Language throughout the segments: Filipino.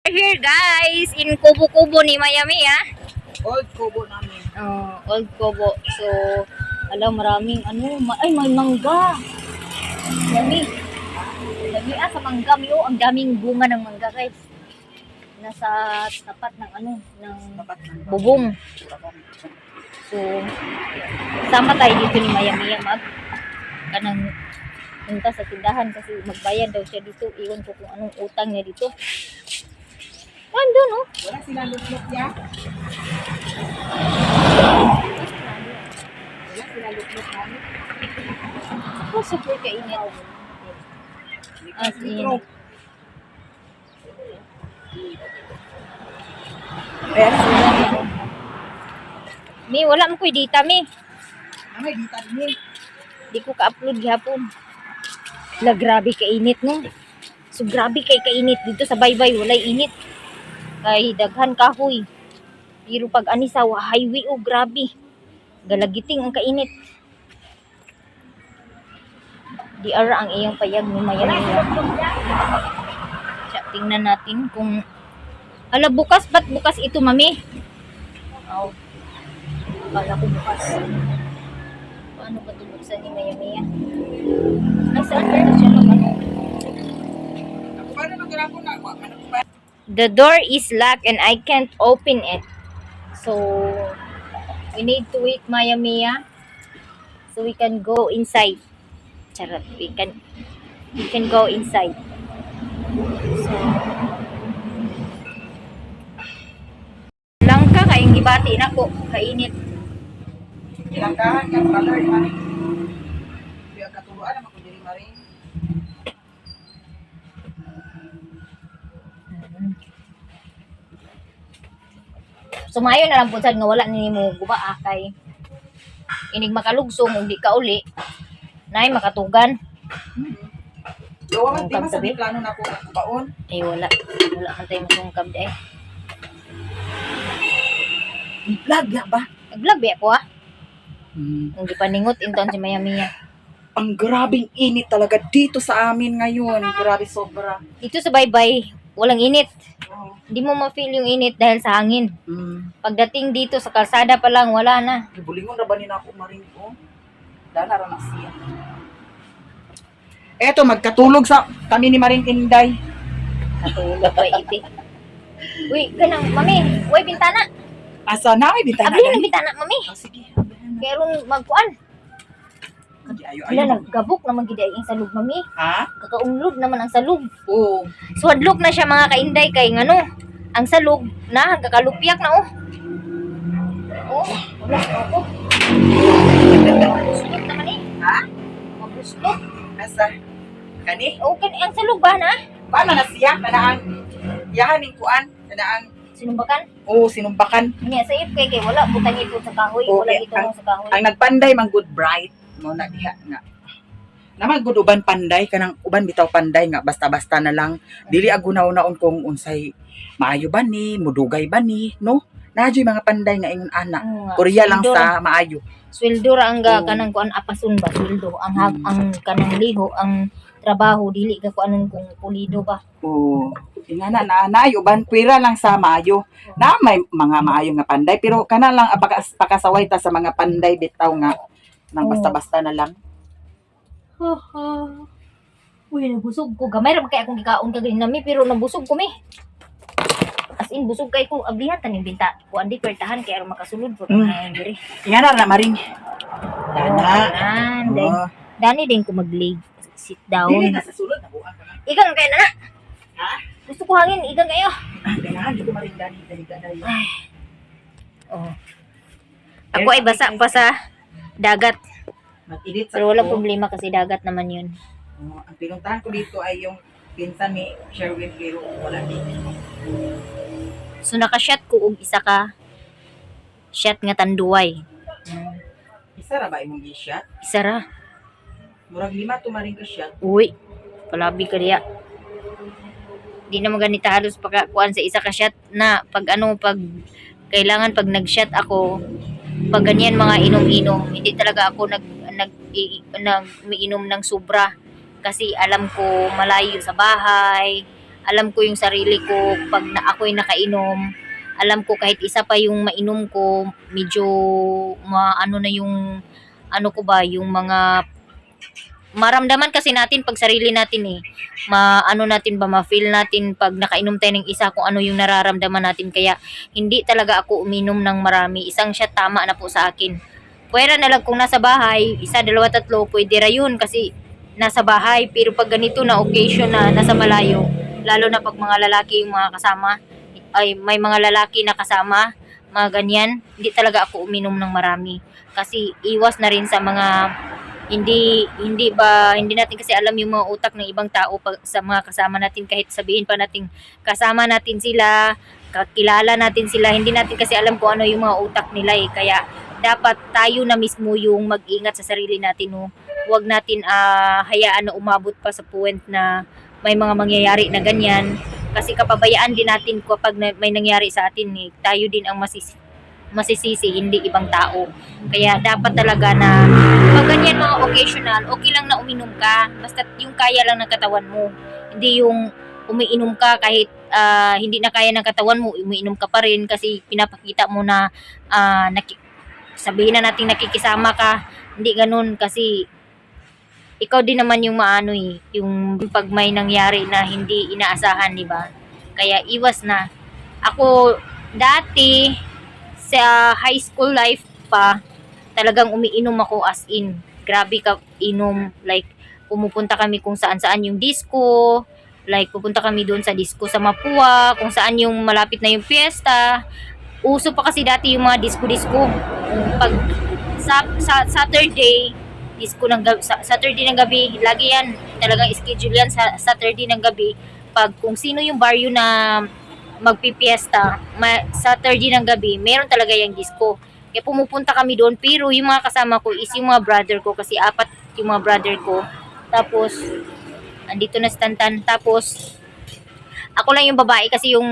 Here guys, in Kubo-Kubo ni Miami Old Kubo namin. Oh, Old Kubo. So, alam maraming ay may mangga. Yummy. Yummy sa mangga mo, ang daming bunga ng mangga guys. Nasa tapat ng ng bubong. So, sama tayo dito ni Miami kanang punta sa tindahan kasi magbayad daw siya dito. Iwan ko kung anong utang niya dito. Ando, no? Wala sila lutlok ya. Wala sila lutlok namin. Ako super kainit. As in. Ayan sila. Mi, wala mo ko'y data, mi. May dita din. Di ko ka-upload gihapon. La, grabe kainit, no? So, grabe kay kainit. Dito sa baybay, walay init. Kay daghan kahoy. Pero pag ani sa highway, oh, grabe. Galagiting ang kainit. Di ara ang iyang payag ni Miami. Tingnan natin kung ala, bukas. Ba't bukas ito, mami? Oh. Kala ko bukas. Paano ba ito buksan ni Miami? Ay, saan ba siya mag-ano? Ako ba naman ko na? Ano ba? The door is locked and I can't open it. So, we need to wait, Maya Mia. So we can go inside. Charot, we can go inside. So, lang ka kayong gibati na ko, kainit. Ilangkahan ka, color, maring. Kaya katuluan naman ko diri maring. Sumayo na lang po sad nga wala ni mo guba kay inig makalugsong hindi ka uli. Nay makatugan. Gawa man tima sa plano na ko baon. Eh wala man tayo masungkab di. Vlog ya ba? Nag-vlog ba ako Hindi pa ningot inton si Maya Mia. Ang grabing init talaga dito sa amin ngayon. Grabe sobra. Dito sa baybay, walang init. Oh. Hindi mo ma-feel yung init dahil sa hangin. Pagdating dito sa kalsada pa lang, wala na. Gibulingon ra ba ni nako maring ko? Dala ra na siya. Eto magkatulog sa kami ni Maring Inday. Katulog pa iti. Uy, kanang, mami, uy, bintana. Asa na may bintana. Abli ng bintana, mami. Oh, sige. Kaya ron magkuan. Hindi ayo Wala, ayo. naggabok naman gid ang salug, mami. Ha? Kakaunlod naman ang salug. Oo. So, hadlok na siya mga kainday kay ngano. Ang salug na, kakalupyak na Oh, wala ako. Mabuslot naman Ha? Mabuslot. Asa? Kani? Okay, ang salug ba na? Paano na siya? Kanaang yahan ning kuan? Kanaang Sinumbakan? sinumbakan. Niya sa kay wala butang ito sa kahoy, wala Okay, ito sa kahoy. Ang nagpanday man good bright mo na diha nga. Naman good uban panday kanang uban bitaw panday nga basta-basta na lang dili agunaw-naon kung unsay maayo ba ni, mudugay ba ni, no? Nadyo mga panday nga ingon ana. Korea lang sa maayo. Sweldo ra ang Oo. kanang kuan apason ba sweldo ang kanang liho ang trabaho dili ka kuanon kung pulido ba. Oo. Ingana na naay uban pwera lang sa maayo. Na may mga maayo nga panday pero kana lang pakasaway ta sa mga panday bitaw nga nang Oo. basta-basta na lang. Uy, nabusog ko. Gamay ra man kay akong gikaon kagin nami pero nabusog ko mi. As in busog kay ko ablihan taning binta. Kuan di pertahan kay aron makasulod po Mm. diri. Ingana na maring. Dana. Oh. Dani din ko mag-leg. Sit down. Dili na sa sulod na buwan ka na. Igang kay na. Ha? Gusto ko hangin, igang kayo. Ganahan dito maring dali dali. Ay. Oh. Ako ay basa pa sa dagat. Mag-edit sa Pero walang ko. problema kasi dagat naman yun. Ang pinuntahan ko dito ay yung pinsan ni Sherwin pero wala dito. So naka-shot ko og isa ka shot nga tanduay. Isa ra ba imong gi-shot? Isa ra. Murag 5 tumaring ka shot. Uy, palabi ka diya. Di na maganita halos pagkuan sa isa ka shot na pag kailangan pag nag-shot ako pag ganyan mga inom-inom, hindi talaga ako nag umiinom ng sobra kasi alam ko malayo sa bahay, Alam ko yung sarili ko pag ako'y nakainom. Alam ko kahit isa pa yung mainom ko, medyo ano na yung ano ko ba, yung mga maramdaman kasi natin pag sarili natin eh. Maano natin ba, ma-feel natin pag nakainom tayo ng isa kung ano yung nararamdaman natin. Kaya hindi talaga ako uminom ng marami. Isang shot tama na po sa akin. Pwera na lang kung nasa bahay, isa, dalawa, tatlo, pwede ra yun kasi nasa bahay. Pero pag ganito na occasion na nasa malayo, lalo na pag mga lalaki yung mga kasama, ay may mga lalaki na kasama, mga ganyan, hindi talaga ako uminom ng marami. Kasi iwas na rin sa mga hindi natin kasi alam yung mga utak ng ibang tao pag sa mga kasama natin, kahit sabihin pa natin kasama natin sila, kakilala natin sila, hindi natin kasi alam kung ano yung mga utak nila eh. Kaya dapat tayo na mismo yung mag-ingat sa sarili natin, no. Huwag natin hayaan na umabot pa sa point na may mga mangyayari na ganyan, kasi kapabayaan din natin kapag may nangyari sa atin eh. Tayo din ang masisisi, hindi ibang tao. Kaya dapat talaga na pag ganyan mga occasional, okay lang na uminom ka. Basta yung kaya lang ng katawan mo. Hindi yung umiinom ka kahit hindi na kaya ng katawan mo, umiinom ka pa rin kasi pinapakita mo na sabihin na natin nakikisama ka. Hindi ganun kasi ikaw din naman yung maano eh, yung pag may nangyari na hindi inaasahan, di ba? Kaya iwas na. Ako dati sa high school life pa, talagang umiinom ako as in. Grabe ka inom. Like, pumupunta kami kung saan-saan yung disco. Like, pupunta kami doon sa disco sa Mapua, kung saan yung malapit na yung fiesta. Uso pa kasi dati yung mga disco-disco. Pag sa Saturday, disco ng gabi, Saturday ng gabi, lagi yan. Talagang schedule yan sa Saturday ng gabi. Pag kung sino yung baryo na magpipiesta, Saturday ng gabi, meron talaga yung disco. Kaya pumupunta kami doon, pero yung mga kasama ko is yung mga brother ko, kasi apat yung mga brother ko. Tapos, andito na si Tantan. Tapos, ako lang yung babae kasi yung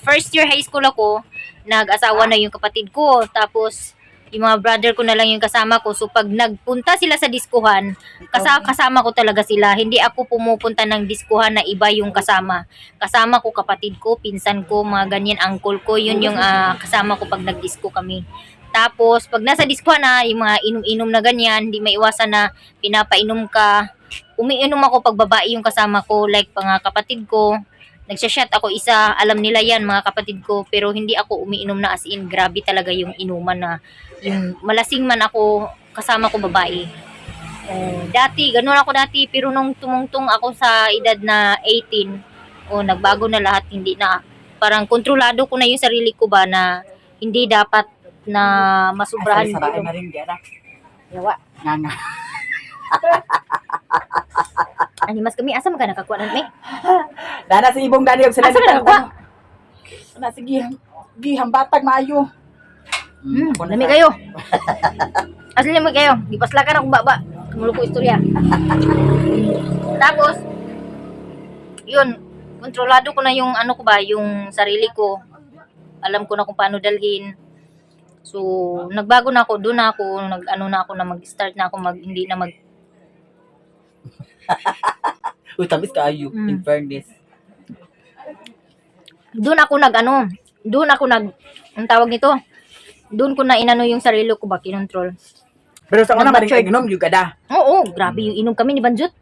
first year high school ako, nag-asawa na yung kapatid ko. Tapos, yung mga brother ko na lang yung kasama ko. So, pag nagpunta sila sa diskuhan, kasama ko talaga sila. Hindi ako pumupunta ng diskuhan na iba yung kasama. Kasama ko kapatid ko, pinsan ko, mga ganyan, uncle ko. Yun yung kasama ko pag nagdisko kami. Tapos, pag nasa diskuhan na, yung mga inom-inom na ganyan, hindi maiwasan na pinapainom ka. Umiinom ako pag babae yung kasama ko, like mga kapatid ko. Nagsashot ako isa, alam nila yan mga kapatid ko, pero hindi ako umiinom na as in, grabe talaga yung inuman na, yung malasing man ako, kasama ko babae. Dati, ganun ako dati, pero nung tumungtong ako sa edad na 18, nagbago na lahat, hindi na, parang kontrolado ko na yung sarili ko ba na, hindi dapat na masubrahan. Sa bahay na rin, Diana. Yawa. Nga. Mas kami, asa mga nakakuha na may? Dana si Ibong Dani, sila Asa ka nakakuha? Na sige, gihang batag maayo. Lami kayo. Asli lami kayo. Gipaslakan akong baba. Kumulo ko istorya. Tapos, yun, kontrolado ko na yung ano ko ba, yung sarili ko. Alam ko na kung paano dalhin. So, nagbago na ako, doon na ako, mag-start na ako, hindi na Uy, tamis ka ayo, in fairness. Doon ako ang tawag nito, doon ko na inano yung sarili ko ba, kinontrol. Pero sa una maring inom, yung gada. Oo, grabe yung inom kami ni Banjut.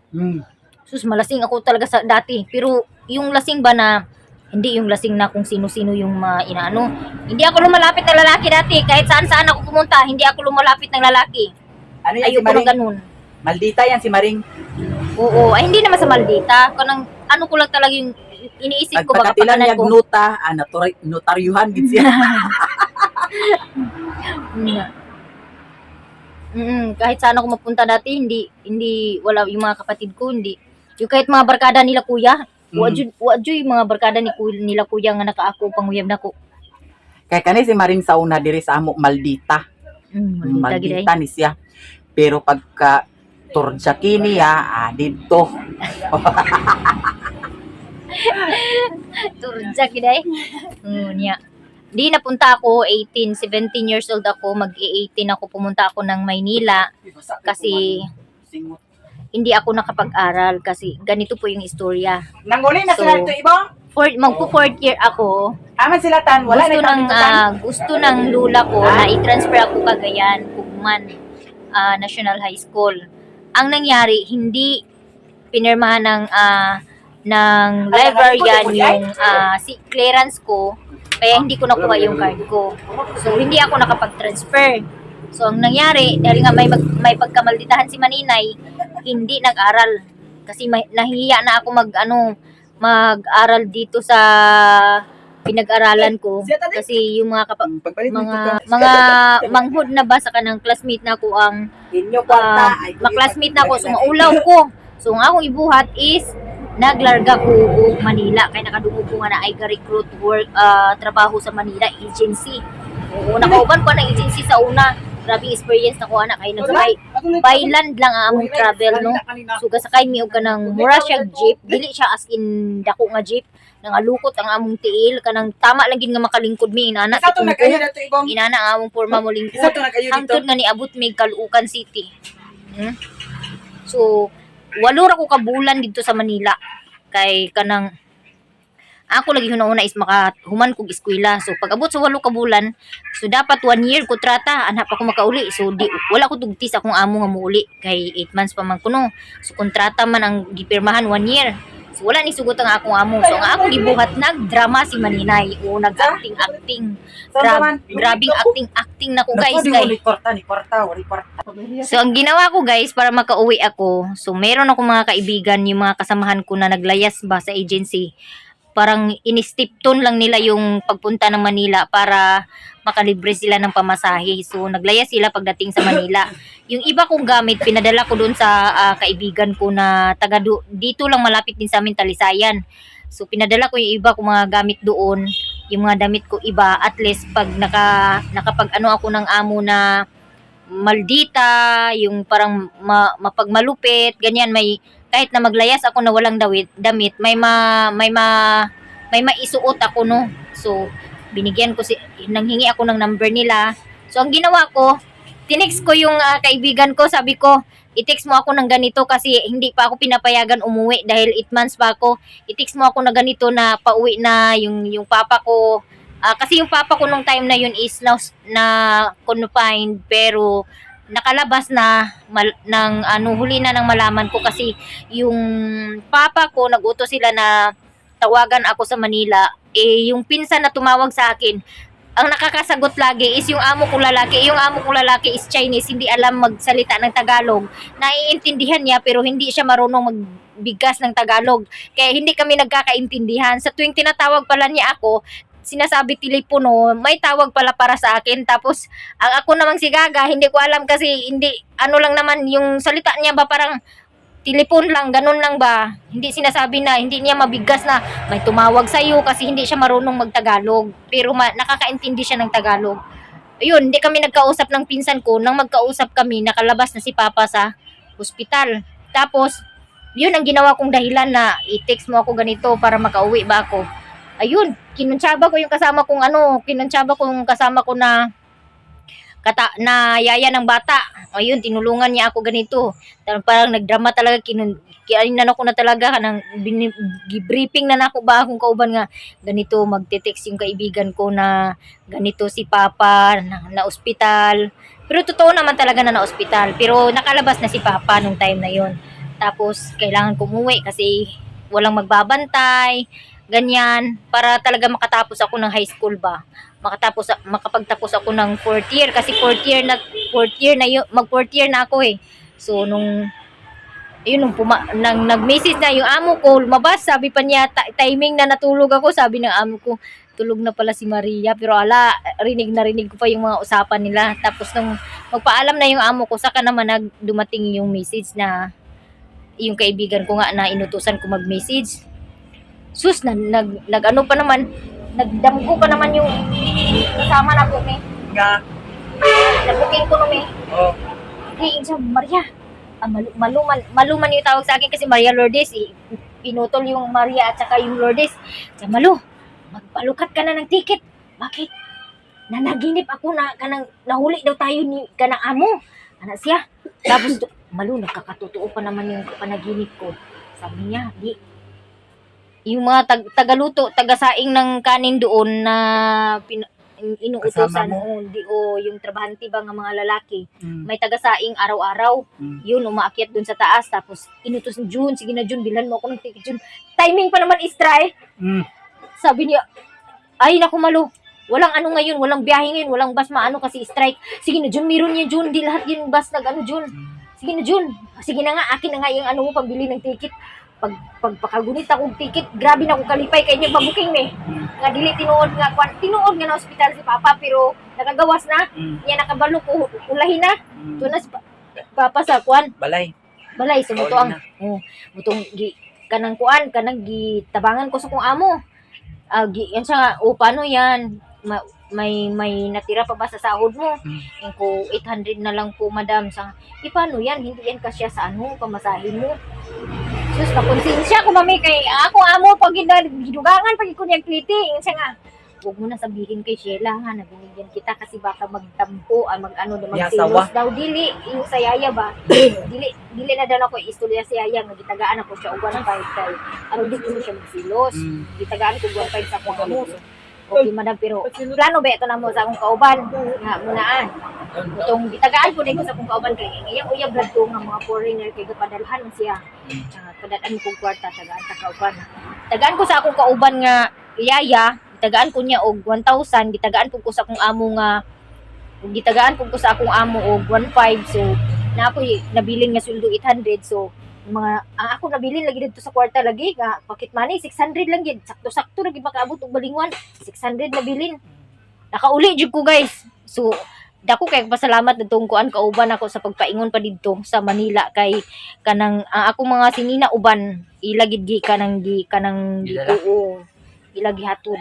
Sus, malasing ako talaga sa dati. Pero yung lasing ba na, hindi yung lasing na kung sino-sino yung inaano. Hindi ako lumalapit ng lalaki dati. Kahit saan-saan ako pumunta, hindi ako lumalapit ng lalaki. Ano yan, ayoko si Maring? ng ganun. Maldita yan si Maring. Oo, ay hindi naman sa maldita. Ano ko lang talaga yung iniisip ko baka Pagpakatilan niya ko. nota, notaryuhan gid siya. Kahit saan ako mapunta dati, hindi wala yung mga kapatid ko, hindi. Yung kahit mga barkada nila kuya, wadyo yung mga barkada nila kuya nga nakaako panguyab nako. Kaya kani si Maring sa una diri sa amo maldita. Maldita ni siya. Pero pagka turja kini dito. Turja kiday. Niya. Di napunta ako 17 years old ako, mag-18 ako, pumunta ako ng Maynila kasi hindi ako nakapag-aral kasi ganito po yung istorya. Nanguli na So, sila dito ibang. Magpo fourth year ako. Aman sila tan, wala Gusto na ng gusto ng lula ko na i-transfer ako Cagayan, Pugman National High School. Ang nangyari, hindi pinirmahan ng librarian yung clearance ko, kaya hindi ko nakuha yung card ko. So hindi ako nakapag-transfer. So ang nangyari, dahil nga may pagkamalditahan si Maninay, hindi nag-aral kasi nahihiya na ako mag-aral dito sa pinag-aralan ko kasi yung mga mga manghud na ba sa kanang classmate na ko ang Inyo kwarta. maklasmate na ko so maulaw ko. So ang akong ibuhat is naglarga ko og Manila kay nakadungog ko nga na ay recruit work trabaho sa Manila agency. Oo, nakauban ko ng agency sa una. Grabe experience na ko ana kay nagsakay by land lang ang among travel no. So gasakay mi og kanang mura siya jeep, dili siya as in dako nga jeep. Nangalukot ang among tiil kanang tama lang gid nga makalingkod mi inana Isa to na kayo dito ibang. inana ang among porma mo lingkod. Isa to na kayo dito. Hangtod nga niabot mi Caloocan City. So, walo ra ko ka bulan dito sa Manila. Kay kanang ako lagi una is makahuman kog eskwela. So pag abot sa 8 ka bulan, so dapat 1 year kontrata anha pa ko makauli. So wala ko tugtis akong amo nga muuli kay 8 months pa man kuno. So kontrata man ang gipirmahan 1 year. So wala ni sugot ang akong amo. So ang akong gibuhat nagdrama si Maninay. O nag-acting. Grabing acting na ko guys kay. Ni kwarta. So ang ginawa ko guys para makauwi ako. So meron ako mga kaibigan yung mga kasamahan ko na naglayas ba sa agency. Parang inistipton lang nila yung pagpunta ng Manila para makalibre sila ng pamasahe. So naglayas sila pagdating sa Manila. Yung iba kong gamit pinadala ko doon sa kaibigan ko na taga dito lang malapit din sa amin Talisayan. So pinadala ko yung iba kong mga gamit doon, yung mga damit ko iba at least pag nakapag ako ng amo na maldita, yung parang mapagmalupit, ganyan may kahit na maglayas ako na walang damit, may maisuot ako no. So binigyan ko nanghingi ako ng number nila. So ang ginawa ko, tinext ko yung kaibigan ko, sabi ko, i-text mo ako ng ganito kasi hindi pa ako pinapayagan umuwi dahil 8 months pa ako. I-text mo ako na ganito na pauwi na yung papa ko. Kasi yung papa ko nung time na yun is na confined pero nakalabas na huli na ng malaman ko kasi yung papa ko nagutos sila na tawagan ako sa Manila. Yung pinsan na tumawag sa akin, ang nakakasagot lagi is yung amo kong lalaki. Yung amo kong lalaki is Chinese, hindi alam magsalita ng Tagalog. Naiintindihan niya pero hindi siya marunong magbigkas ng Tagalog. Kaya hindi kami nagkakaintindihan. Sa tuwing tinatawag pala niya ako, sinasabi telepono, may tawag pala para sa akin. Tapos, ang ako namang si Gaga, hindi ko alam kasi lang naman yung salita niya ba parang telepon lang, ganun lang ba? Hindi sinasabi na, hindi niya mabigkas na may tumawag sa'yo kasi hindi siya marunong magtagalog. Pero nakakaintindi siya ng Tagalog. Ayun, hindi kami nagkausap ng pinsan ko. Nang magkausap kami, nakalabas na si Papa sa hospital. Tapos, yun ang ginawa kong dahilan na i-text mo ako ganito para makauwi ba ako. Ayun, kinuntsaba ko yung kasama ko na yaya ng bata. Ayun, tinulungan niya ako ganito. Parang nagdrama talaga, ko na talaga kanang briefing na nako ba akong kauban nga ganito magte-text yung kaibigan ko na ganito si Papa na ospital. Pero totoo naman talaga na ospital. Pero nakalabas na si Papa nung time na yon. Tapos kailangan ko umuwi kasi walang magbabantay. Ganyan, para talaga makatapos ako ng high school ba. Makapagtapos ako ng 4th year kasi 4th year na ako eh. So nung nag-message na yung amo ko, lumabas, sabi pa niya timing na natulog ako, sabi ng amo ko, tulog na pala si Maria. Pero rinig ko pa yung mga usapan nila. Tapos nung magpaalam na yung amo ko, saka naman dumating yung message na yung kaibigan ko nga na inutusan ko mag-message. Sus, nagdamgo pa naman yung kasama na ko, Nga. Nag-booking ko nung Oh. Hey, Maria. Maluman yung tawag sa akin kasi Maria Lourdes. Pinutol yung Maria at saka yung Lourdes. Malu, magpalukat ka na ng ticket. Bakit? Nanaginip ako na kanang nahuli daw tayo ni kanang amo. Anak siya. Tapos Malu, nakakatotoo pa naman yung panaginip ko. Sabi niya, di, yung mga tagaluto, tagasaing ng kanin doon na inuutosan Kasama mo? yung trabahante ba ng mga lalaki, Mm. may tagasaing araw-araw. Mm. Yun, umaakyat dun sa taas, tapos inutos ni June, sige na June, bilhan mo ako ng ticket June. Timing pa naman is try. Mm. Sabi niya, ay naku Malu, walang ano ngayon, walang biyahe ngayon, walang bus maano kasi strike. Sige na June, meron niya June, di lahat yung bus nag-ano June. Sige na June, sige na nga, akin na nga yung ano mo, pambili ng ticket. Pagpakagunit akong ticket, grabe na akong kalipay kay niya pabuking me. Nga dili tinuod nga na ospital si Papa pero nakagawas na. Mm. Niya nakabalo ko ulahin na. Mm. Tunas Papa sa kuan, Balay. balay so muto ang mutong gi kanang kuan, kanang gitabangan ko sa kong amo. Yan siya nga, paano yan? May natira pa ba sa sahod mo? Yung ko 800 na lang po madam sa paano yan? Hindi yan kasya sa ano pamasahin mo. Sus, nakonsensya ko mami kay ako amo pag gidugangan pag ikunyag kliti. Yan siya nga. Huwag mo na sabihin kay Sheila ha, nabinigyan kita kasi baka magtampo, mag-ano na magsilos daw. Dili, yung sa yaya ba? dili na daw ako istorya sa yaya, nagitagaan ako siya uwan ng 5 kay. Ano di ko siya magsilos. Gitagaan ko uwan 5 sa akong amo. Okay madam, pero plano ba ito na mo sa akong kauban? Nga munaan. Itong gitagaan ko na ko sa akong kauban kay ngayang uyab blood ko nga mga foreigner kay gapadalhan siya. Padaan ko kwarta tagaan ta kauban. Tagaan ko sa akong kauban nga yaya, gitagaan ko niya og 1,000, gitagaan ko sa akong amo nga gitagaan ko sa akong amo og 1,500. So na ako nabilin nga sweldo 800. So mga ang ako nabilin lagi dito sa kwarta lagi nga pocket money 600 lang gid, sakto-sakto lagi makaabot og balingwan 600 nabilin. Nakauli jud ko guys. So dako kay pasalamat natong kuan kauban ako sa pagpaingon pa didto sa Manila kay kanang ako mga sinina uban ilagid gi kanang oo ilagi hatod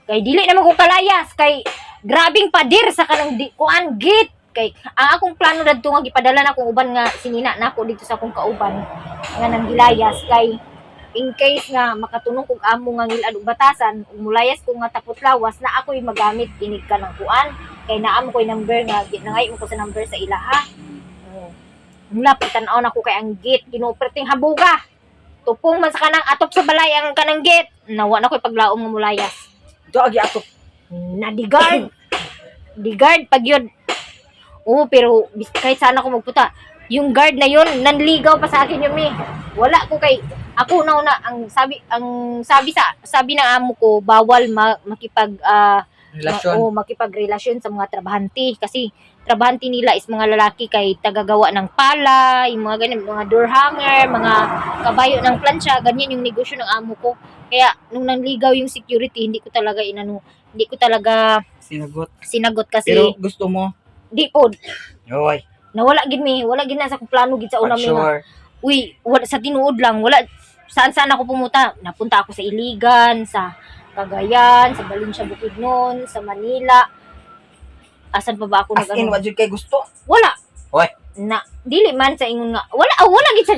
kay dili naman ko kalayas kay grabing padir sa kanang kuan git kay ang akong plano dadto nga gipadala na akong uban nga sinina nako dito sa akong kauban nga nang gilayas kay in case nga makatunong kog amo nga ngilad og batasan ug mulayas ko nga tapot lawas na ako'y magamit inig ka ng kuan kay naam ko'y number nga nangay mo ko sa number sa ilaha. Mula tan-aw na ko kay ang gate ginuperting habuga. Tupong man sa kanang atop sa balay ang kanang gate. Nawa na ko'y paglaom nga mulayas. Do agi atop. Na di guard. Di guard pag yun. Pero kahit sana ko magputa. Yung guard na yun, nanligaw pa sa akin yun Wala ko kay ako na ang sabi ng amo ko bawal makipag Relasyon. makipagrelasyon sa mga trabahante kasi trabahante nila is mga lalaki kay tagagawa ng pala, yung mga ganyan, mga door hanger, mga kabayo ng plancha, ganyan yung negosyo ng amo ko. Kaya nung nanligaw yung security, hindi ko talaga sinagot kasi Pero gusto mo? di po Oy. nawala gid na sa akong plano gid sa una Sure. Uy, wala sa tinuod lang, wala saan ako pumunta. Napunta ako sa Iligan, sa Cagayan, sa Valencia Bukidnon, sa Manila. Asan pa ba ako As in, what kay gusto? Wala. Oy. Na dili man sa ingon nga. Wala gid sa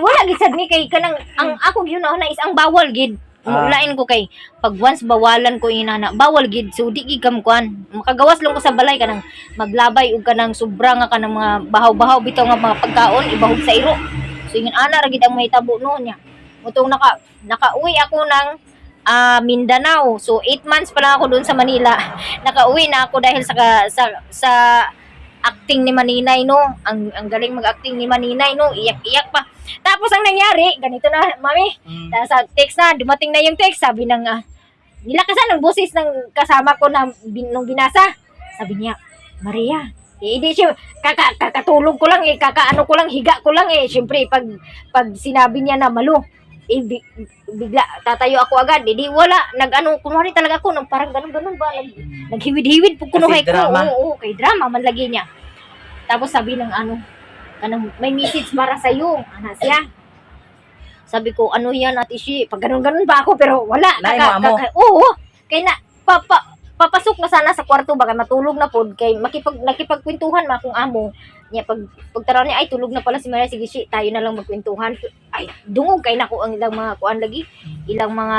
wala gid sad mi kay kanang ang ako gyud na is ang bawal gid. Lain ko kay pag once bawalan ko inana, bawal gid. So di gid kam kuan. Makagawas lang ko sa balay kanang maglabay ug kanang sobra nga kanang mga bahaw-bahaw bitaw nga mga pagkaon ibahog sa iro. So ingon ana ra gid ang mahitabo noon niya. Mutong nakauwi ako ng Mindanao. So 8 months pa lang ako doon sa Manila. Nakauwi na ako dahil sa acting ni Maninay no. Ang galing mag-acting ni Maninay no. Iyak-iyak pa. Tapos ang nangyari, ganito na, mami. Sa text na, dumating na yung text. Sabi ng nilakasan ng boses ng kasama ko na nung binasa. Sabi niya, Maria, hindi siya kakatulog ko lang kakaano ko lang, higa ko lang Syempre pag sinabi niya na Malu, bigla tatayo ako agad. Di wala nag-ano, kunwari talaga ako nang parang ganun ba naghiwid-hiwid pug kuno kay ko. Oo, kay drama man lagi niya. Tapos sabi ng kanang may message para sa iyo. Ana siya. Sabi ko, ano yan ate Shi? Pag ganun ba ako pero wala. Oo. Kay na papasok na sana sa kwarto baka matulog na pod kay nakipagkwentuhan ma akong amo. Nya pagtaraw niya ay tulog na pala si Maria, sige Shi, tayo na lang magkwentuhan. Ay dungog kay nako ang ilang mga kuan lagi. Ilang mga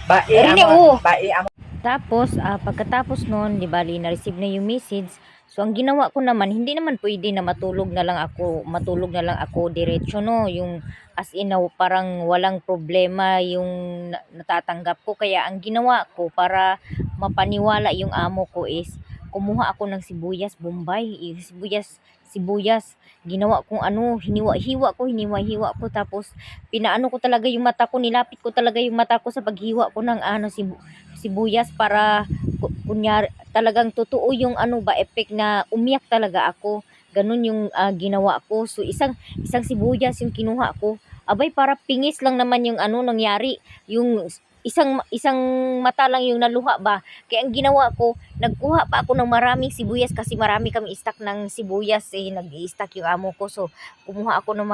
bae amo. Tapos pagkatapos noon, di bali na receive na yung message. So ang ginawa ko naman, hindi naman pwede na matulog na lang ako diretso, no, yung as in na parang walang problema yung natatanggap ko. Kaya ang ginawa ko para mapaniwala yung amo ko is kumuha ako ng sibuyas Bombay, sibuyas, ginawa kong ano, hiniwa ko, tapos pinaano ko talaga yung mata ko, nilapit ko talaga yung mata ko sa paghiwa ko ng ano, sibuyas para kunyari talagang totoo yung ano ba effect na umiyak talaga ako. Ganun yung ginawa ko. So isang sibuyas yung kinuha ko. Abay, para pingis lang naman yung ano nangyari. Yung isang mata lang yung naluha ba. Kaya ang ginawa ko, nagkuha pa ako ng maraming sibuyas kasi marami kami stock ng sibuyas eh. Nag-i-stock yung amo ko. So kumuha ako ng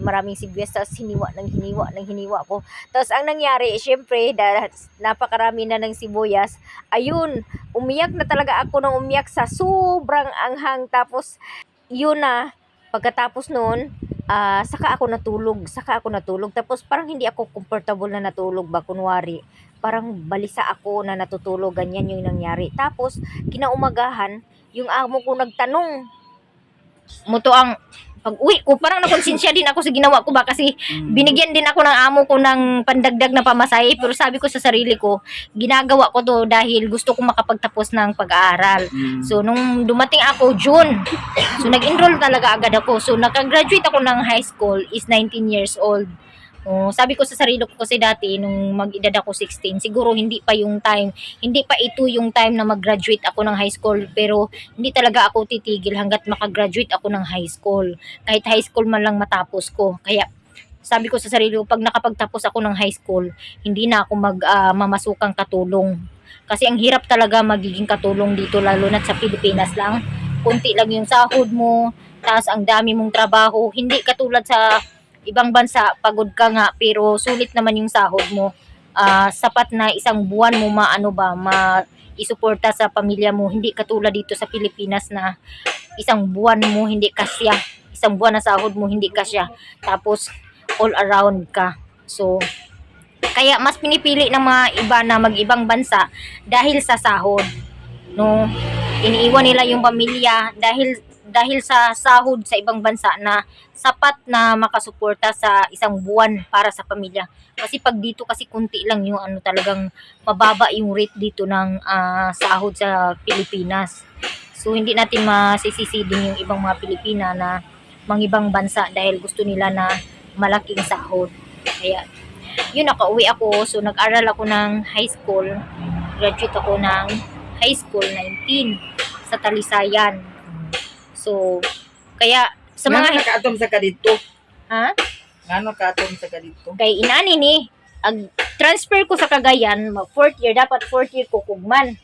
maraming sibuyas, tapos hiniwa ko. Tapos ang nangyari, syempre, dahil napakarami na ng sibuyas, ayun, umiyak na talaga ako ng umiyak sa sobrang anghang. Tapos yun na, pagkatapos noon, saka ako natulog. Tapos parang hindi ako comfortable na natulog ba, kunwari. Parang balisa ako na natutulog, ganyan yung nangyari. Tapos, kinaumagahan, yung amo ko nagtanong, muto ang pag-uwi ko, parang nakonsensya din ako sa ginawa ko ba, kasi binigyan din ako ng amo ko ng pandagdag na pamasahe, pero sabi ko sa sarili ko, ginagawa ko to dahil gusto ko makapagtapos ng pag-aaral. So nung dumating ako June, so nag-enroll talaga agad ako. So nakagraduate ako ng high school is 19 years old. Sabi ko sa sarili ko kasi dati nung mag-edad ako 16, siguro hindi pa ito yung time na mag-graduate ako ng high school, pero hindi talaga ako titigil hanggat makagraduate ako ng high school. Kahit high school man lang matapos ko. Kaya sabi ko sa sarili ko, pag nakapagtapos ako ng high school, hindi na ako mamasukang katulong. Kasi ang hirap talaga magiging katulong dito, lalo na sa Pilipinas lang. Kunti lang yung sahod mo, tapos ang dami mong trabaho. Hindi katulad sa ibang bansa, pagod ka nga, pero sulit naman yung sahod mo. Sapat na isang buwan mo isuporta sa pamilya mo. Hindi katulad dito sa Pilipinas na isang buwan mo hindi kasya. Isang buwan na sahod mo hindi kasya. Tapos all around ka. So kaya mas pinipili ng mga iba na mag-ibang bansa dahil sa sahod. No, iniiwan nila yung pamilya dahil sa sahod sa ibang bansa na sapat na makasuporta sa isang buwan para sa pamilya. Kasi pag dito kasi kunti lang yung ano, talagang mababa yung rate dito ng sahod sa Pilipinas. So hindi natin masisisi din yung ibang mga Pilipina na ibang bansa dahil gusto nila na malaking sahod. Kaya yun, nakauwi ako. So nag-aral ako ng high school. Graduate ako ng high school 19 sa Talisayan. So kaya sa Ngano mga nakaatom sa kadito? ha? Ngano kaatom sa kadito? Kay inani ni ag transfer ko sa Cagayan, fourth year, dapat fourth year ko kugman.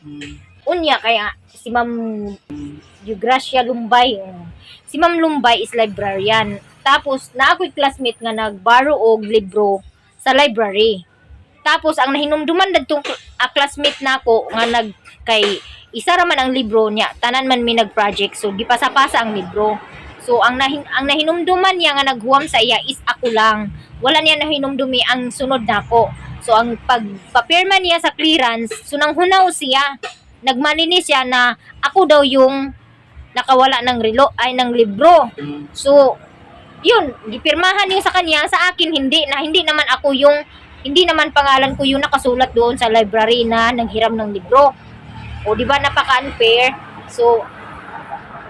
Unya kaya si Ma'am Eugracia Lumbay. Si Ma'am Lumbay is librarian. Tapos na ako'y classmate nga nagborrow og libro sa library. Tapos ang nahinumduman dadtong classmate nako nga kay isa ra man ang libro niya, tanan man mi nag-project, so gipasa-pasa ang libro. So ang nahinumduman niya nga naghuwam sa iya is ako lang. Wala niya nahinumdumi ang sunod nako. So ang pagpapirma niya sa clearance, so nang hunaw siya, nagmalinis siya na ako daw yung nakawala ng ng libro. So yun, gipirmahan niya sa kanya, sa akin hindi naman pangalan ko yung nakasulat doon sa library na nanghiram ng libro. O di ba napaka-unfair? So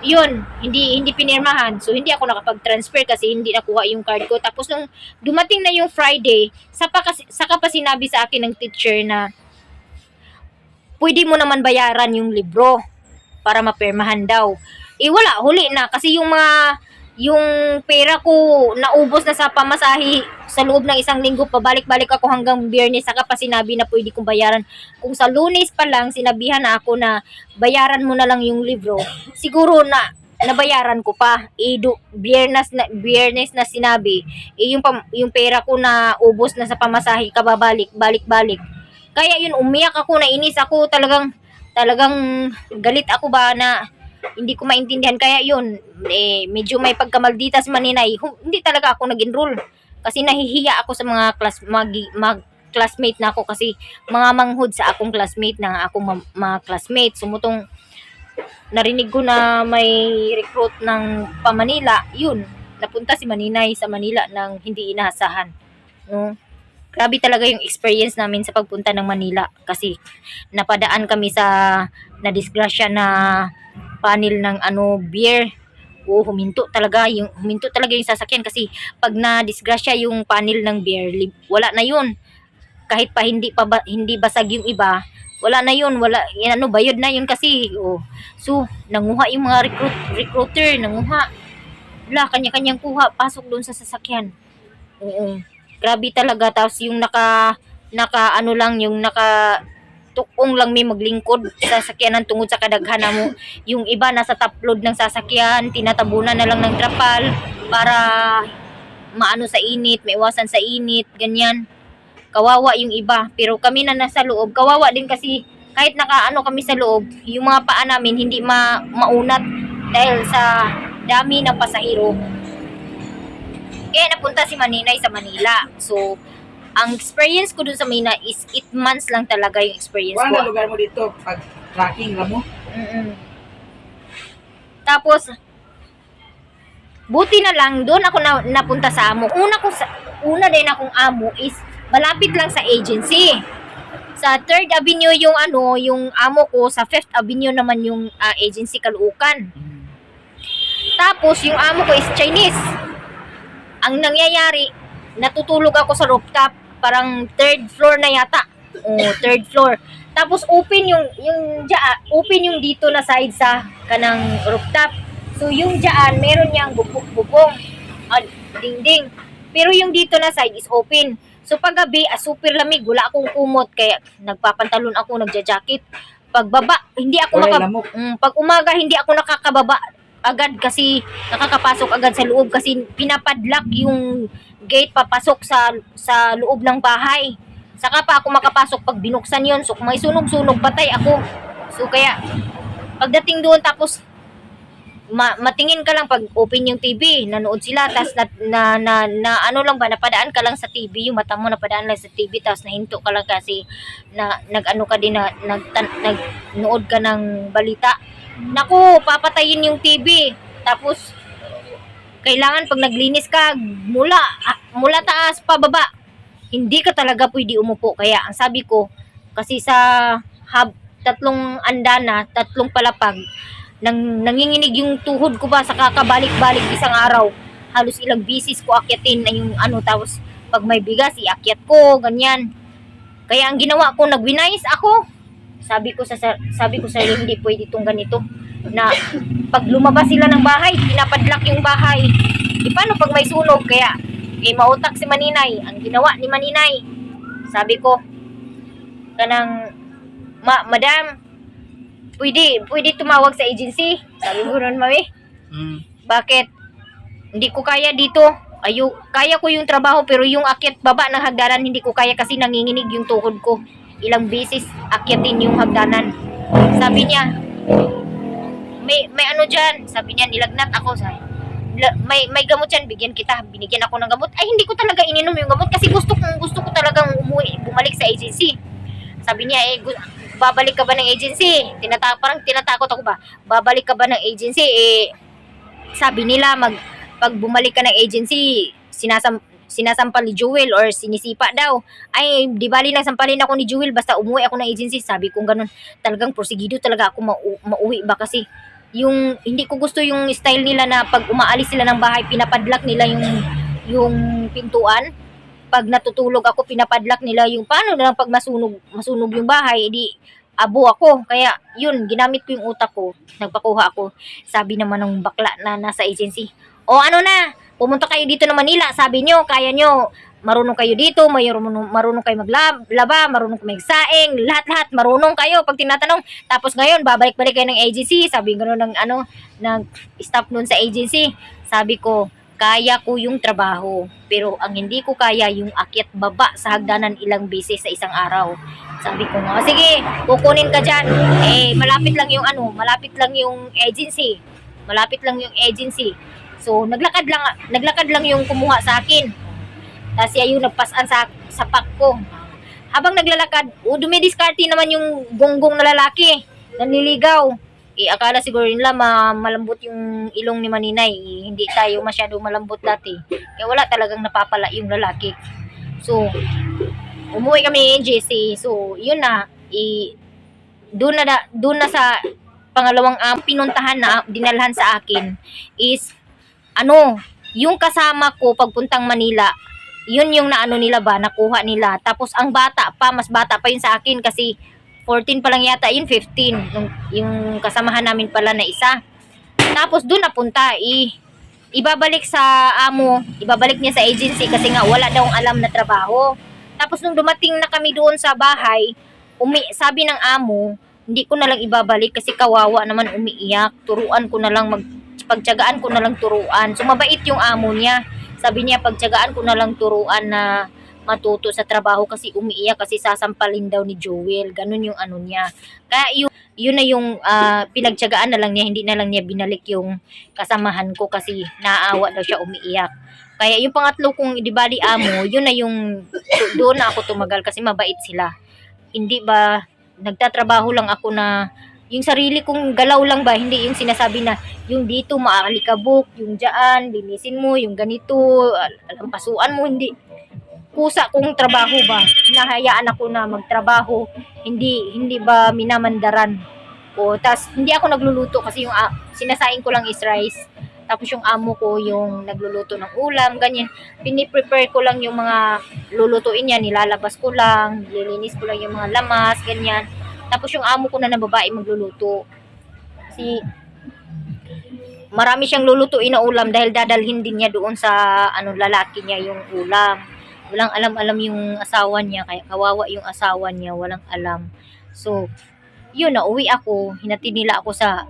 yun, hindi pinirmahan. So hindi ako nakapag-transfer kasi hindi nakuha yung card ko. Tapos nung dumating na yung Friday, saka pa sinabi sa akin ng teacher na pwede mo naman bayaran yung libro para mapirmahan daw. Wala, huli na kasi yung pera ko naubos na sa pamasahe sa loob ng isang linggo. Pabalik-balik ako hanggang Biyernes, saka pa sinabi na pwede kong bayaran. Kung sa Lunes pa lang sinabihan na ako na bayaran mo na lang yung libro, siguro na nabayaran ko pa. Biyernes na sinabi, yung pera ko na ubos na sa pamasahe, balik-balik. Kaya yun, umiyak ako, nainis ako, talagang galit ako ba na hindi ko maintindihan. Kaya yun, medyo may pagkamalditas maninay. Hindi talaga ako nag-enroll kasi nahihiya ako sa mga classmate na ako, kasi mga manghud sa akong classmate na akong mga classmate. Sumutong narinig ko na may recruit ng pa-Manila, yun, napunta si Maninay sa Manila ng hindi inaasahan. No? Grabe talaga yung experience namin sa pagpunta ng Manila kasi napadaan kami sa nadisgrasya na panel ng beer. Oo, huminto talaga yung sasakyan kasi pag na-disgrasya yung panel ng beer, wala na yun. Kahit pa hindi basag yung iba, wala na yun, yan bayad na yun kasi. Oh. So, nanguha yung mga recruiter, nanguha. Wala, kanya-kanyang kuha, pasok doon sa sasakyan. Oo. Grabe talaga. Tapos yung naka tukong lang may maglingkod sa sasakyan ng tungod sa kadaghanan mo. Yung iba nasa top load ng sasakyan, tinatabunan na lang ng trapal para maano sa init, maiwasan sa init, ganyan. Kawawa yung iba. Pero kami na nasa loob, kawawa din kasi kahit nakaano kami sa loob, yung mga paa namin hindi maunat dahil sa dami ng pasahero. Kaya napunta si Maninay sa Manila. So, ang experience ko dun sa Manila is 8 months lang talaga yung experience Wala na ko. lugar mo dito pag tracking mo. Mm-mm. Tapos, buti na lang, doon ako napunta sa amo. Una din akong amo is malapit lang sa agency. Sa 3rd Avenue yung amo ko, sa 5th Avenue naman yung agency Caloocan. Tapos, yung amo ko is Chinese. Ang nangyayari, natutulog ako sa rooftop, parang 3rd floor na yata. O, 3rd floor. Tapos open open yung dito na side sa kanang rooftop. So yung dyan, meron niyang bubong, dingding. Pero yung dito na side is open. So pag gabi, super lamig, wala akong kumot, kaya nagpapantalon ako, nagja-jacket. Pagbaba, hindi ako pag umaga, hindi ako nakakababa agad kasi nakakapasok agad sa loob kasi pinapadlock yung gate papasok sa loob ng bahay. Saka pa ako makapasok pag binuksan yon. So kung may sunog-sunog, patay ako. So kaya pagdating doon tapos matingin ka lang pag open yung TV, nanood sila, tas na ano lang ba, napadaan ka lang sa TV, yung mata mo napadaan lang sa TV, tas nahinto ka lang kasi nag-ano ka din na nagnood ka ng balita. Naku, papatayin yung TV. Tapos kailangan pag naglinis ka mula taas pa baba, hindi ka talaga pwede umupo. Kaya ang sabi ko, kasi sa tatlong andana, tatlong palapag, nanginginig yung tuhod ko ba sa kakabalik-balik isang araw. Halos ilang bisis ko akyatin na yung tapos pag may bigas, iakyat ko, ganyan. Kaya ang ginawa ko, nagwinais ako. Sabi ko sa hindi pwede itong ganito. Na pag lumabas sila ng bahay, pinapadlock yung bahay. Di paano pag may sunog? Kaya mautak si Maninay. Ang ginawa ni Maninay, sabi ko, kanang, madam, pwede tumawag sa agency. Sabi ko nun, mami. Bakit? Hindi ko kaya dito. Kaya ko yung trabaho pero yung akyat baba ng hagdanan hindi ko kaya kasi nanginginig yung tuhod ko. Ilang beses akyatin yung hagdanan. Sabi niya, may ano dyan. Sabi niya, nilagnat ako. May gamot yan, bigyan kita. Binigyan ako ng gamot. Ay, hindi ko talaga ininom yung gamot kasi gusto ko talagang bumalik sa agency. Sabi niya, babalik ka ba ng agency? Parang tinatakot ako ba? Babalik ka ba ng agency? Sabi nila, pag bumalik ka ng agency, sinasampal ni Jewel or sinisipa daw. Ay, di bali na sampalin ako ni Jewel basta umuwi ako ng agency. Sabi ko ganun, talagang prosigido talaga ako mauwi ba kasi yung hindi ko gusto yung style nila na pag umaalis sila ng bahay, pinapadlock nila yung pintuan. Pag natutulog ako, pinapadlock nila yung paano na lang pag masunog yung bahay, edi abo ako. Kaya yun, ginamit ko yung utak ko, nagpakuha ako. Sabi naman ng bakla na nasa agency, o ano na, pumunta kayo dito na Manila, sabi nyo, kaya nyo, marunong kayo dito, marunong kayo maglaba, marunong kayo magsaing, lahat marunong kayo pag tinatanong. Tapos ngayon, babalik-balik kayo ng agency, sabi gano'n ng staff nun sa agency. Sabi ko, kaya ko yung trabaho, pero ang hindi ko kaya yung akyat baba sa hagdanan ilang beses sa isang araw. Sabi ko nga, sige, kukunin ka dyan. Malapit lang yung agency. So, naglakad lang yung kumuha sa akin. Tapos yung nagpasan sa pack ko. Habang naglalakad, dumidiskarte naman yung gonggong na lalaki. Nanliligaw. akala siguro nila malambot yung ilong ni Maninay. Hindi tayo masyado malambot dati. Kaya wala talagang napapala yung lalaki. So, umuwi kami ni JC. So, yun na. Doon na sa pangalawang pinuntahan na dinalhan sa akin is yung kasama ko pagpuntang Manila. Yun yung naano nila ba, nakuha nila. Tapos ang bata pa, mas bata pa yun sa akin kasi 14 pa lang yata, yun 15. Yung kasamahan namin pala na isa. Tapos doon napunta, ibabalik sa amo, ibabalik niya sa agency kasi nga wala daw alam na trabaho. Tapos nung dumating na kami doon sa bahay, sabi ng amo, hindi ko na lang ibabalik kasi kawawa naman umiiyak. Turuan ko na lang pagtiyagaan ko na lang turuan. So mabait yung amo niya. Sabi niya pagtiyagaan ko na lang turuan na matuto sa trabaho kasi umiiyak kasi sasampalin daw ni Joel. Ganun yung ano niya. Kaya yun na yung pinagtiyagaan na lang niya, hindi na lang niya binalik yung kasamahan ko kasi naaawa daw siya umiiyak. Kaya yung pangatlo kong idibali amo, yun na yung doon na ako tumagal kasi mabait sila. Hindi ba nagtatrabaho lang ako na yung sarili kong galaw lang ba, hindi yung sinasabi na yung dito maalikabok, yung dyan, linisin mo, yung ganito, alampasuan mo, hindi. Kusa kong trabaho ba, nahayaan ako na magtrabaho, hindi ba minamandaran. O, tas hindi ako nagluluto kasi yung sinasain ko lang is rice. Tapos yung amo ko yung nagluluto ng ulam, ganyan. Piniprepare ko lang yung mga lulutuin niya, nilalabas ko lang, lilinis ko lang yung mga lamas, ganyan. Tapos yung amo ko na babae magluluto. Kasi marami siyang lulutuin na ulam dahil dadalhin din niya doon sa lalaki niya yung ulam. Walang alam yung asawa niya, kaya kawawa yung asawa niya, walang alam. So, yun na uwi ako, hinatid nila ako sa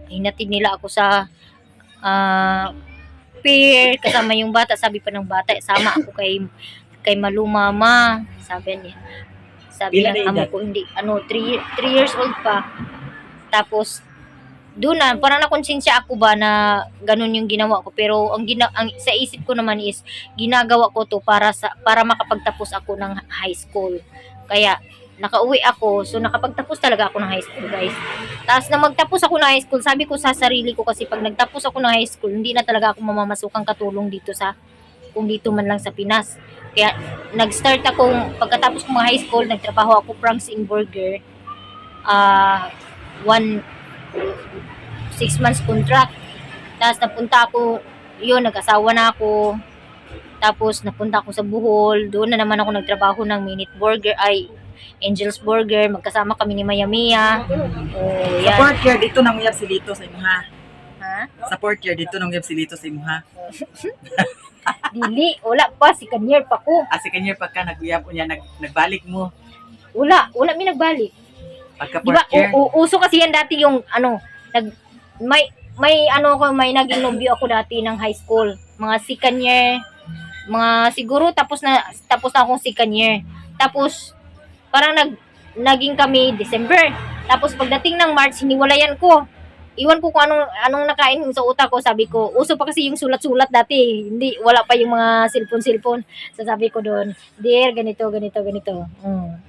pier kasama yung bata. Sabi pa ng bata, sama ako kay Malumama, sabi niya. Sabi ng amo ko, hindi, 3 years old pa. Tapos, doon na, parang nakonsensya ako ba na ganun yung ginawa ko. Pero, ang sa isip ko naman is, ginagawa ko to para makapagtapos ako ng high school. Kaya, nakauwi ako. So, nakapagtapos talaga ako ng high school, guys. Tapos, na magtapos ako ng high school, sabi ko sa sarili ko kasi pag nagtapos ako ng high school, hindi na talaga ako mamamasukang katulong dito kung dito man lang sa Pinas. Kaya, nag-start ako, pagkatapos ko mga high school, nagtrabaho ako Frank's in Burger. 6 months contract. Tapos, napunta ako, nag-asawa na ako. Tapos, napunta ako sa Bohol. Doon na naman ako nagtrabaho ng Angel's Burger. Magkasama kami ni Maya Mia. Oh, Sa fourth year, dito nanguyab si Lito sa imuha. Ha? Sa fourth year, dito nanguyab si Lito sa imuha. Dili, wala pa, second year pa ko. Kasi kanya pagka naguyab niya, nagbalik mo. Wala mi nagbalik. Pagka Diba, fourth year. uso kasi yan dati yung may naging nobyo ako dati ng high school. Mga second year, siguro tapos na akong second year. Tapos parang naging kami December. Tapos pagdating ng March, hiniwalayan ko. Iwan ko kung anong nakain sa utak ko. Sabi ko, uso pa kasi yung sulat-sulat dati. Hindi, wala pa yung mga cellphone. So sabi ko doon, dear, ganito.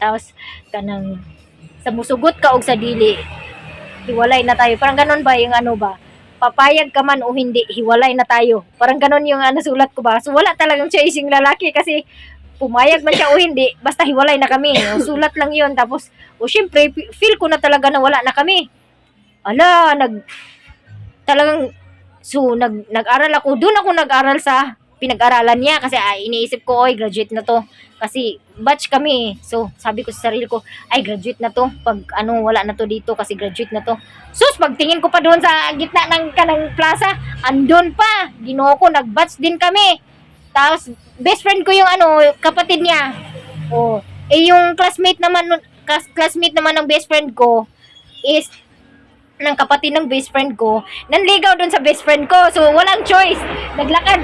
Tapos, sa musugot ka o sa dili, hiwalay na tayo. Parang ganon ba yung papayag ka man o hindi, hiwalay na tayo. Parang ganon yung sulat ko ba. So wala talagang choice yung lalaki kasi pumayag man siya o hindi, basta hiwalay na kami. Sulat lang yun. Tapos, syempre, feel ko na talaga na wala na kami. Nag-aral ako. Doon ako nag-aral sa pinag-aralan niya kasi iniisip ko, graduate na to. Kasi batch kami. So, sabi ko sa sarili ko, graduate na to. Pag wala na to dito kasi graduate na to. Sus, pagtingin ko pa doon sa gitna ng plaza, andun pa. Ginoo ko, nag-batch din kami. Tapos, best friend ko yung kapatid niya. Yung classmate naman ng best friend ko is ng kapatid ng best friend ko, nanligaw doon sa best friend ko. So, walang choice. Nagsabay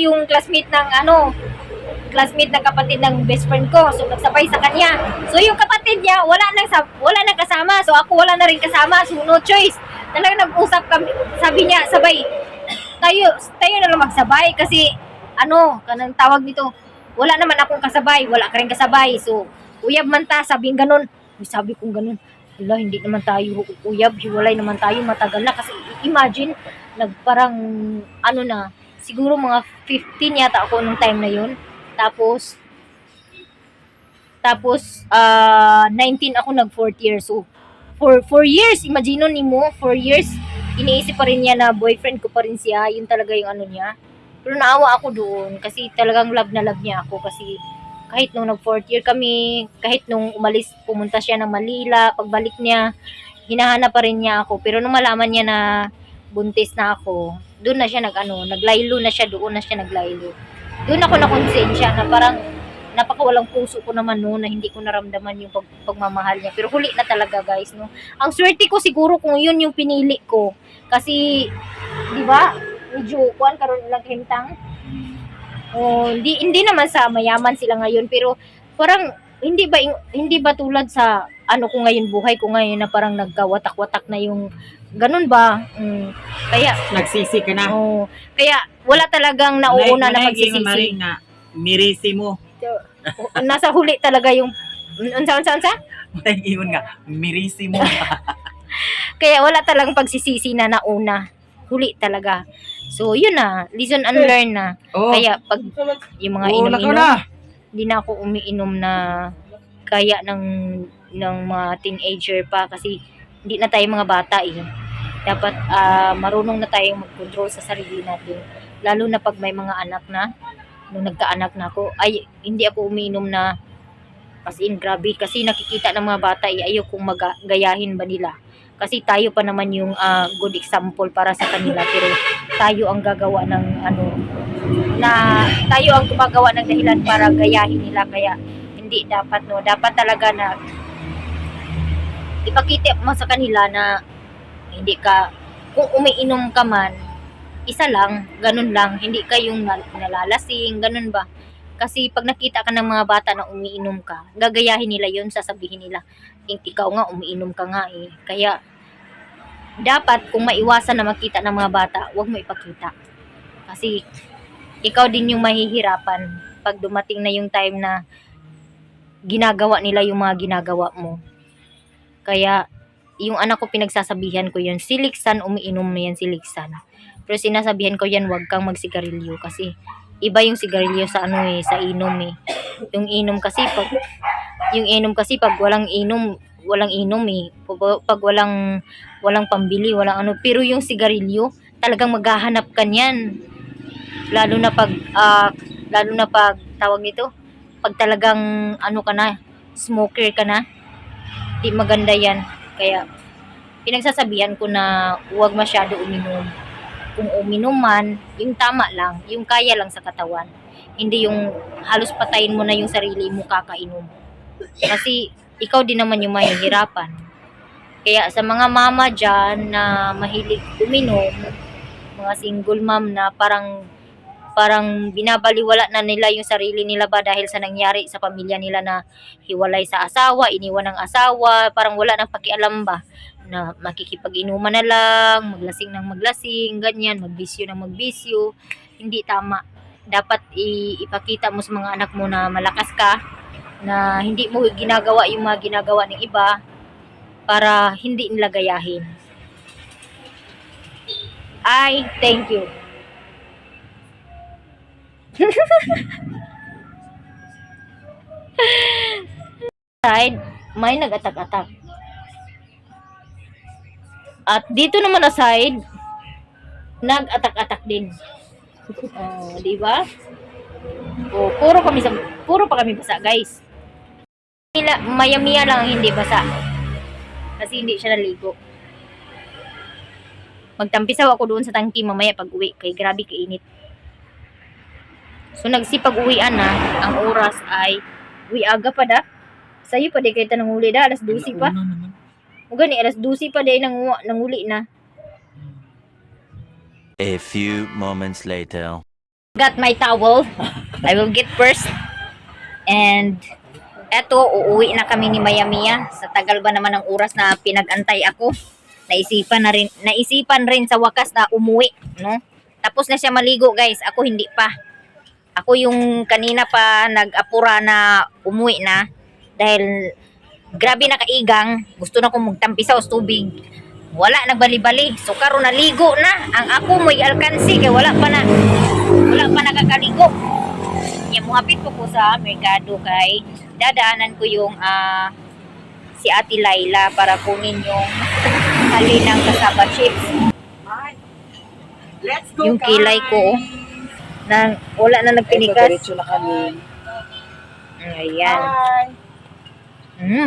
yung classmate ng kapatid ng best friend ko. So, nagsabay sa kanya. So, yung kapatid niya, wala nang kasama. So, ako wala na rin kasama. So, no choice. Talagang nag-usap kami. Sabi niya, sabay. Tayo na lang magsabay kasi, kanang tawag nito, wala naman akong kasabay. Wala ka rin kasabay. So, uyab man ta, sabing ganun. Sabi kong ganun, Wala, hindi naman tayo uyab, hiwalay naman tayo, matagal na. Kasi imagine, parang, ano na, siguro mga 15 yata ako nung time na yun. Tapos 19 ako nag 4th year. So, for 4 years, imagine ni mo, 4 years, iniisip pa rin niya na boyfriend ko pa rin siya. Yun talaga yung ano niya. Pero naawa ako doon kasi talagang love na love niya ako kasi kahit nung nag 4th year kami, kahit nung umalis, pumunta siya ng Manila, pagbalik niya, hinahanap pa rin niya ako. Pero nung malaman niya na buntis na ako, doon na siya naglaylo na siya, doon na siya naglaylo. Doon ako na konsensya na parang napakawalang puso ko naman noon na hindi ko naramdaman yung pagmamahal niya. Pero huli na talaga guys, no. Ang swerte ko siguro kung yun yung pinili ko. Kasi, di ba, medyo kuan karon lang kahimtang. Oh, hindi naman sa mayaman sila ngayon, pero parang hindi ba tulad sa ano ko ngayon, buhay ko ngayon na parang nagkawatak-watak na yung ganun ba? Kaya Nagsisi ka na. oh, kaya wala talagang nauuna na pagsisisi. Maring nga, mirisi mo. Nasa huli talaga yung unsa. Maring ingon nga, mirisi mo. Kaya wala talagang pagsisisi na nauna. Huli talaga. So, yun na. Lesson unlearned na. Oh, Kaya, pag yung mga wala ka inom-inom, na. hindi na ako umiinom na kaya ng mga teenager pa kasi hindi na tayo mga bata eh. Dapat marunong na tayong mag-control sa sarili natin. Lalo na pag may mga anak na. Nung nagkaanak na ako, ay hindi ako umiinom na as in grabe kasi nakikita ng mga bata ayaw kong magayahin ba nila. Kasi tayo pa naman yung good example para sa kanila pero tayo ang gagawa ng tayo ang gumagawa ng dahilan para gayahin nila kaya hindi dapat dapat talaga na ipakita mo sa kanila na hindi ka kung umiinom ka man isa lang, ganun lang, hindi kayong nalalasing, ganun ba? Kasi pag nakita ka ng mga bata na umiinom ka, gagayahin nila yun, sasabihin nila, ikaw nga, umiinom ka nga eh. Kaya, dapat kung maiwasan na makita ng mga bata, huwag mo ipakita. Kasi, ikaw din yung mahihirapan pag dumating na yung time na ginagawa nila yung mga ginagawa mo. Kaya, yung anak ko pinagsasabihan ko yun, si Liksan, umiinom na yan si Liksan. Pero sinasabihan ko yan, huwag kang magsigarilyo kasi iba yung sigarilyo sa sa inom eh. Yung inom kasi pag walang inom eh. Pag walang pambili, walang ano. Pero yung sigarilyo, talagang maghahanap ka niyan. Lalo na pag tawag nito, pag talagang ka na, smoker ka na, di maganda yan. Kaya pinagsasabihan ko na huwag masyado uminom. Kung uminom man, yung tama lang, yung kaya lang sa katawan. Hindi yung halos patayin mo na yung sarili mo kakainom. Kasi ikaw din naman yung mahihirapan. Kaya sa mga mama dyan na mahilig uminom, mga single mom na parang binabaliwala na nila yung sarili nila ba dahil sa nangyari sa pamilya nila na hiwalay sa asawa, iniwan ng asawa, parang wala nang pakialam ba na makikipag-inuman na lang, maglasing ng maglasing, ganyan, magbisyo ng magbisyo. Hindi tama. Dapat ipakita mo sa mga anak mo na malakas ka, na hindi mo ginagawa yung mga ginagawa ng iba para hindi nila gayahin. Thank you. Side, may nag-atak-atak. At dito naman na side, nag-atak-atak din. Oh, di ba? Oh, puro pa kami basa, guys. Maya-maya lang ang hindi basa. Kasi hindi siya naligo. Magtampisaw ako doon sa tangki mamaya pag uwi. Kay grabe kainit. So nagsipag-uwian na. Ang oras ay aga pa da. Sa'yo pa di kayo tanong uli da. Alas 12 pa. Gani, alas 12 pa di nanguli na. A few moments later. Got my towel. I will get first. And eto, uuwi na kami ni Maya-Mia. Sa tagal ba naman ng oras na pinag-antay ako. Naisipan rin sa wakas na umuwi, no? Tapos na siya maligo, guys. Ako hindi pa. Ako yung kanina pa nag-apura na umuwi na dahil grabe na kaigang, gusto na kong magtampisaw sa tubig. Wala nagbali-bali. So karon naligo na. Ang ako mo'y alkansi kay wala pa nakakaligo. Nya muhapit po ko sa merkado kay dadaanan ko yung si Ate Laila para kunin yung hali ng kasaba chips. Let's go, Yung kilay ko na wala na nagpinikas. Diretso na kami. Ayan. Hi.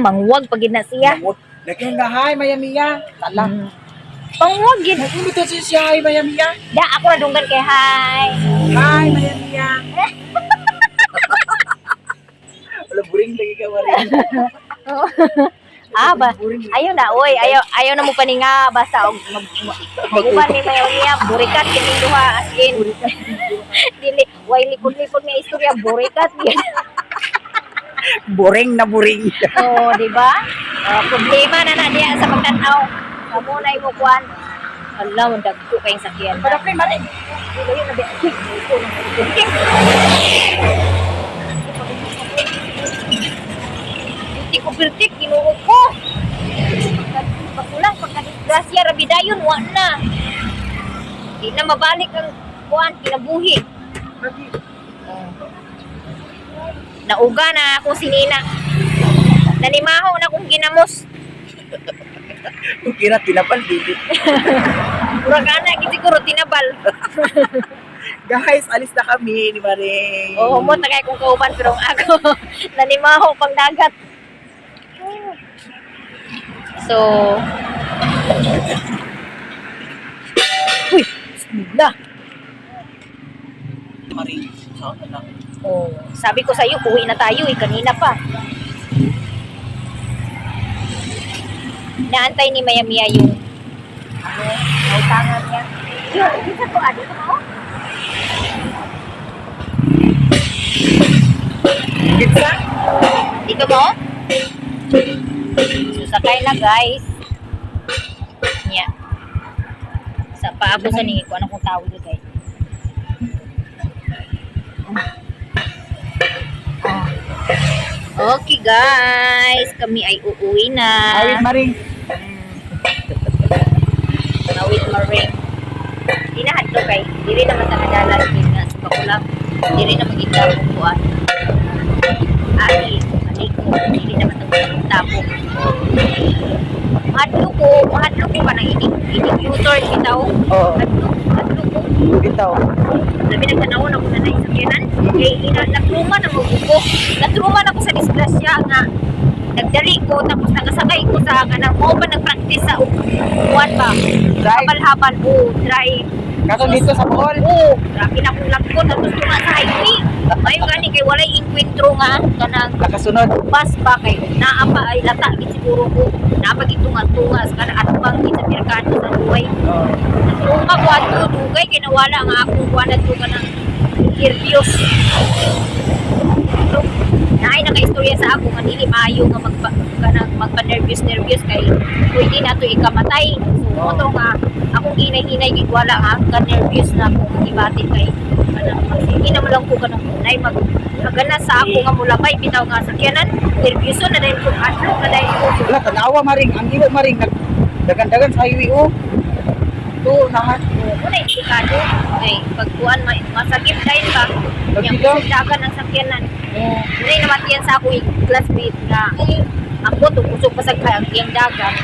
Mangwag pag na siya. Lagyan na, hi, Maya Mia. Tala. Pangwag yun. Nagulutan siya, hi, Maya Mia. Da, ako na dunggan kay hi. Hi, Maya Mia. Wala, buring lagi ka, Maring. Ba? Ayaw na, oy. Ayaw na mo paninga. Basta, mag-uban ni Mayo niya. Burikat, kininduha. As in. Dili, way lipod-lipod niya istorya. Burikat. Buring na buring. Oo, di ba? Problema na diya sa pagtanaw. Kamu na imukuan. Alam, dagko kayong sakyan. Pero, pre, Maring. Dili, yun na diya. Hindi ko piltik, ginuo ko. Pagkulang, pagkadisgrasya, rabidayon, wa na. Di na mabalik ang kuan, kinabuhi. Nauga na ako si Nina. Nanimaho na akong ginamos. Kung kira, tinapal, dito. Murag ana, siguro tinabal. Guys, alis na kami ni Maring. Oo, humot na kaya kong kauban, pero ang ako, nanimaho pang dagat. So, uy, bismillah. Maring, saan na lang? Oh, sabi ko sa iyo, uwi na tayo kanina pa. Naantay ni Maya Mia yung nautangan niya. Yun, isa to, dito mo? Pizza? Dito mo? So, sakay na guys. Yeah. Sa paabo sa ni ko, ano kong tawag dito guys? Okay guys, kami ay uuwi na. Awit, Maring. Awit Maring. Di na hadto kay, di rin naman nakadala din nga sa pakulang. Di rin naman gitapong kuan. Ay, ko, di rin naman tapong. Mahadlo ko pa nang inig-U-turn bitaw. Oo. Hadlo ko. Bitaw. Sabi nagtanawon ako na naisakyanan. Eh, natruman ako ko. Natruman ako sa disgrasya nga nagdali ko tapos nagasakay ko sa kanang mo pa nagpractice sa uwan ba? Habal-habal o drive. Kaso dito sa mall. Oo, grabe na akong lagkot tapos tunga sa highway. Mayo gani kay walay inkwentro nga kanang Nakasunod. bus ba kay naa pa ay lata gid siguro ko. Naa pa gid tunga sa kanang atbang gid sa merkado sa buhay. Tunga ko ato dugay kay nawala nga akong kuan ato kanang nervyos. So, naay naka-istorya sa ako nga dili maayo nga magpa-nervyos kay pwede na to ikamatay. So, mo to nga akong hinay-hinay gid wala nga ka nervyos na ako gibatin kay kanang hindi naman lang ko kanang unay magana sa ako nga mulabay bitaw nga sakyanan nervyoso na dahil kung adlo na dahil ko Wala, tanawa, Maring. Ang ilo, Maring. Dagan-dagan sa highway, oh. Ito, nahan. muna indikado ay pagkuan masakit dahil ba yung dagan ng sakyanan muna namatiyan sa ako yung classmate na ang boto kusog pasagkay ang iyang dagan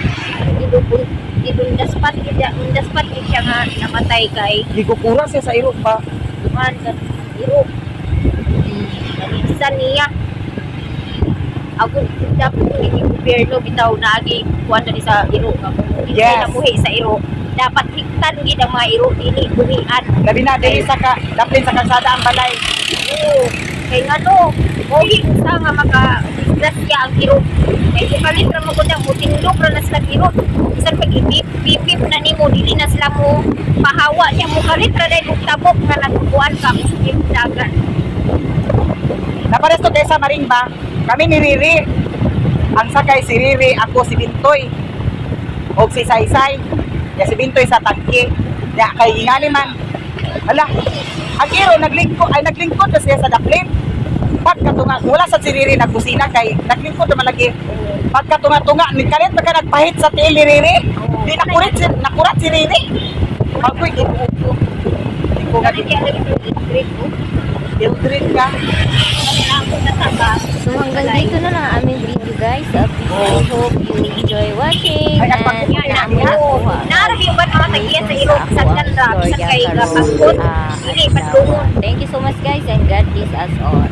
idundaspat siya nga namatay kay Di ko kura siya sa ilo pa. duman sa iro nalinsan niya ako dapat hindi gobyerno bitaw na agi kuan na sa iro hindi Yes. namuhi sa iro dapat hiktan gid ang mga iro dili buhian Labi na, dili sa daplin sa kalsada ang balay. oo kay ngano mogi sa nga maka-disgrasya ang iro kay sukalit ra mo gud mutindog ra na sila iro bisan pag ipip na nimo dili na sila mo pahawa niya mo kalit ra dahil tabok nga nagkuan ka sa dagan. Napares to kayo sa Maring ba? Kami ni Riri. Ang sakay si Riri, ako si Bintoy. O si Saysay. Ya si Bintoy sa tangke. Ya kay ingani man. Hala. Ang iro naglingkod na siya sa daplin. pagkatunga wala sa siriri na kusina kay naglingkod naman lagi. Pagkatunga-tunga ni kalit baka nagpahit sa tiil ni Riri. Di nakurat si Riri. Bagoy gibuo. Di ko nga Kasi kaya lagi sa Ingrid ko. Hildred ka. Ako na saka. So hanggang dito na lang ang aming video guys. I hope you enjoy watching Ay, and pag-uwi na naamo na po. Narami ba naman tagiya sa ilog sa kanra bisan kay kapagod. Dili patungon. Thank you so much guys and God bless us all.